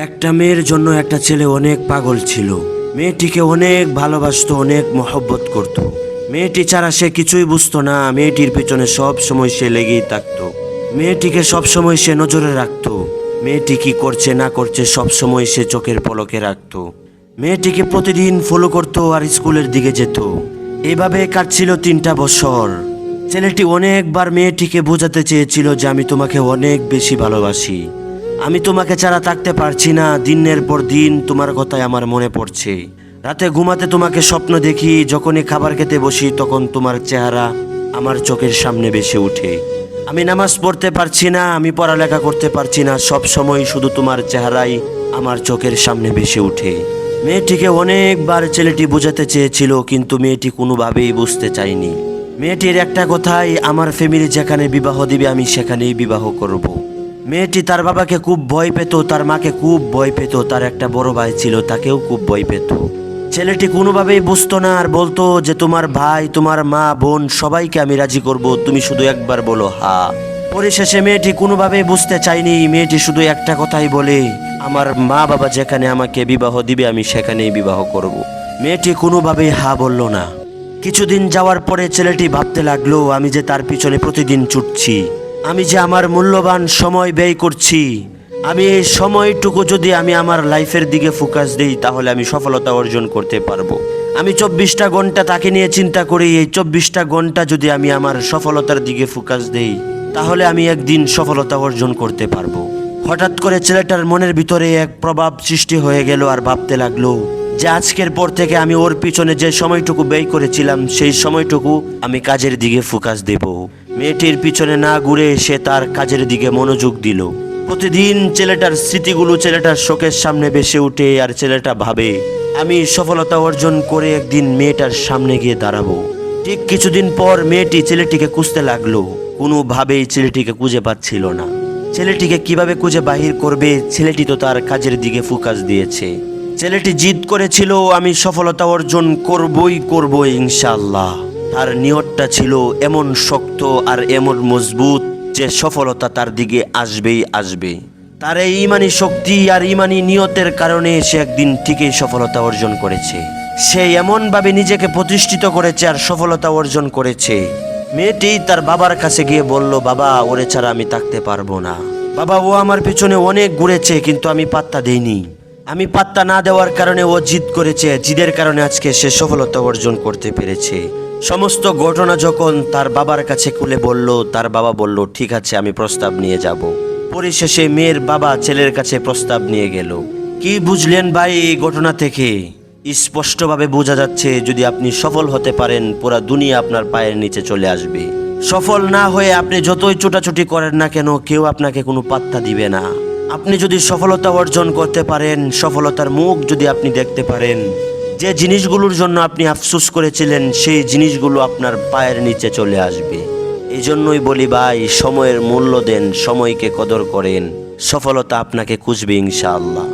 একটা মেয়ের জন্য একটা ছেলে অনেক পাগল ছিল। মেয়েটিকে অনেক ভালোবাসতো, অনেক মহব্বত করত। মেয়েটি ছাড়া সে কিছুই বুঝতো না। মেয়েটির পেছনে সব সময় সে লেগেই থাকতো। মেয়েটিকে সব সময় সে নজরে রাখতো। মেয়েটি কি করছে না করছে সব সময় সে চোখের পলকে রাখতো। মেয়েটিকে প্রতিদিন ফলো করতো আর স্কুলের দিকে যেত। এভাবে কাটছিল 3টা বছর। ছেলেটি অনেকবার মেয়েটিকে বোঝাতে চেয়েছিল যে আমি তোমাকে অনেক বেশি ভালোবাসি, আমি তোমাকে ছাড়া থাকতে পারছি না, দিনের পর দিন তোমার কথাই আমার মনে পড়ছে। রাতে ঘুমাতে তোমাকে স্বপ্ন দেখি, যখনই খাবার খেতে বসি তখন তোমার চেহারা আমার চোখের সামনে ভেসে ওঠে। আমি নামাজ পড়তে পারছি না, আমি পড়ালেখা করতে পারছি না, সব সময় শুধু তোমার চেহারাই আমার চোখের সামনে ভেসে ওঠে। মেয়েটিকে অনেকবার ছেলেটি বোঝাতে চেয়েছিল, কিন্তু মেয়েটি কোনোভাবেই বুঝতে চায়নি। মেয়েটির একটা কথাই, আমার ফ্যামিলি যেখানে বিবাহ দিবে আমি সেখানেই বিবাহ করব। মেয়েটি তার বাবাকে খুব ভয় পেত, তার মাকে খুব ভয় পেত, তার একটা বড় ভাই ছিল তাকেও খুব ভয় পেত। ছেলেটি কোনোভাবেই বুঝতো না আর বলতো যে তোমার ভাই, তোমার মা, বোন সবাইকে আমি রাজি করব, তুমি শুধু একবার বলো হ্যাঁ। পরিশেষে মেয়েটি কোনোভাবেই বুঝতে চায়নি। মেয়েটি শুধু একটা কথাই বলে, আমার মা বাবা যেখানে আমাকে বিবাহ দিবে আমি সেখানেই বিবাহ করব। মেয়েটি কোনোভাবেই হ্যাঁ বলল না। কিছুদিন যাওয়ার পরে ছেলেটি ভাবতে লাগলো, আমি যে তার পিছনে প্রতিদিন ছুটছি, আমি যে আমার মূল্যবান সময় ব্যয় করছি, আমি এই সময়টুকু যদি আমি আমার লাইফের দিকে ফোকাস দিই তাহলে আমি সফলতা অর্জন করতে পারবো। আমি 24টা ঘন্টা তাকে নিয়ে চিন্তা করি, এই 24টা ঘন্টা যদি আমি আমার সফলতার দিকে ফোকাস দেই তাহলে আমি একদিন সফলতা অর্জন করতে পারবো। হঠাৎ করে ছেলেটার মনের ভিতরে এক প্রভাব সৃষ্টি হয়ে গেল আর ভাবতে লাগলো যে আজকের পর থেকে আমি ওর পিছনে যে সময়টুকু ব্যয় করেছিলাম সেই সময়টুকু আমি কাজের দিকে ফোকাস দেব। মেয়েটির পিছনে না ঘুরে সে তার কাজের দিকে মনোযোগ দিল। প্রতিদিন ছেলেটার স্মৃতিগুলো ছেলেটার চোখের সামনে ভেসে ওঠে আর ছেলেটা ভাবে আমি সফলতা অর্জন করে একদিন মেয়েটার সামনে গিয়ে দাঁড়াবো। ঠিক কিছুদিন পর মেয়েটি ছেলেটিকে খুঁজতে লাগলো, কোনোভাবেই ছেলেটিকে খুঁজে পাচ্ছিল না। ছেলেটিকে কিভাবে খুঁজে বাহির করবে, ছেলেটি তো তার কাজের দিকে ফোকাস দিয়েছে। ছেলেটি জিদ করেছিল আমি সফলতা অর্জন করবই করব ইনশাআল্লাহ। তার নিয়তটা ছিল এমন শক্ত আর এমন মজবুত যে সফলতা তার দিকে আসবেই আসবে। তার এই ইমানি শক্তি আর ইমানি নিয়তের কারণে সে একদিন ঠিকই সফলতা অর্জন করেছে। সে এমনভাবে নিজেকে প্রতিষ্ঠিত করেছে আর সফলতা অর্জন করেছে। মেয়েটি তার বাবার কাছে গিয়ে বলল, বাবা, ওরে ছাড়া আমি থাকতে পারবো না। বাবা, ও আমার পিছনে অনেক ঘুরেছে কিন্তু আমি পাত্তা দেইনি। আমি পাত্তা না দেওয়ার কারণে ও জিদ করেছে, জিদের কারণে আজকে সে সফলতা অর্জন করতে পেরেছে। সমস্ত ঘটনা যখন তার বাবার কাছে খুলে বলল, তার বাবা বলল ঠিক আছে আমি প্রস্তাব নিয়ে যাব। পরিশেষে মেয়ের বাবা ছেলের কাছে প্রস্তাব নিয়ে গেল। কি বুঝলেন ভাই এই ঘটনা থেকে? স্পষ্টভাবে বোঝা যাচ্ছে যদি আপনি সফল হতে পারেন পুরো দুনিয়া আপনার পায়ের নিচে চলে আসবে। সফল না হয়ে আপনি যতই ছোটাছুটি করেন না কেন কেউ আপনাকে কোনো পাত্তা দিবে না। আপনি যদি সফলতা অর্জন করতে পারেন, সফলতার মুখ যদি আপনি দেখতে পারেন, যে জিনিসগুলোর জন্য আপনি আফসোস করেছিলেন সেই জিনিসগুলো আপনার পায়ের নিচে চলে আসবে। এই জন্যই বলি ভাই, সময়ের মূল্য দেন, সময়কে কদর করেন, সফলতা আপনাকে খুঁজবে ইনশাআল্লাহ।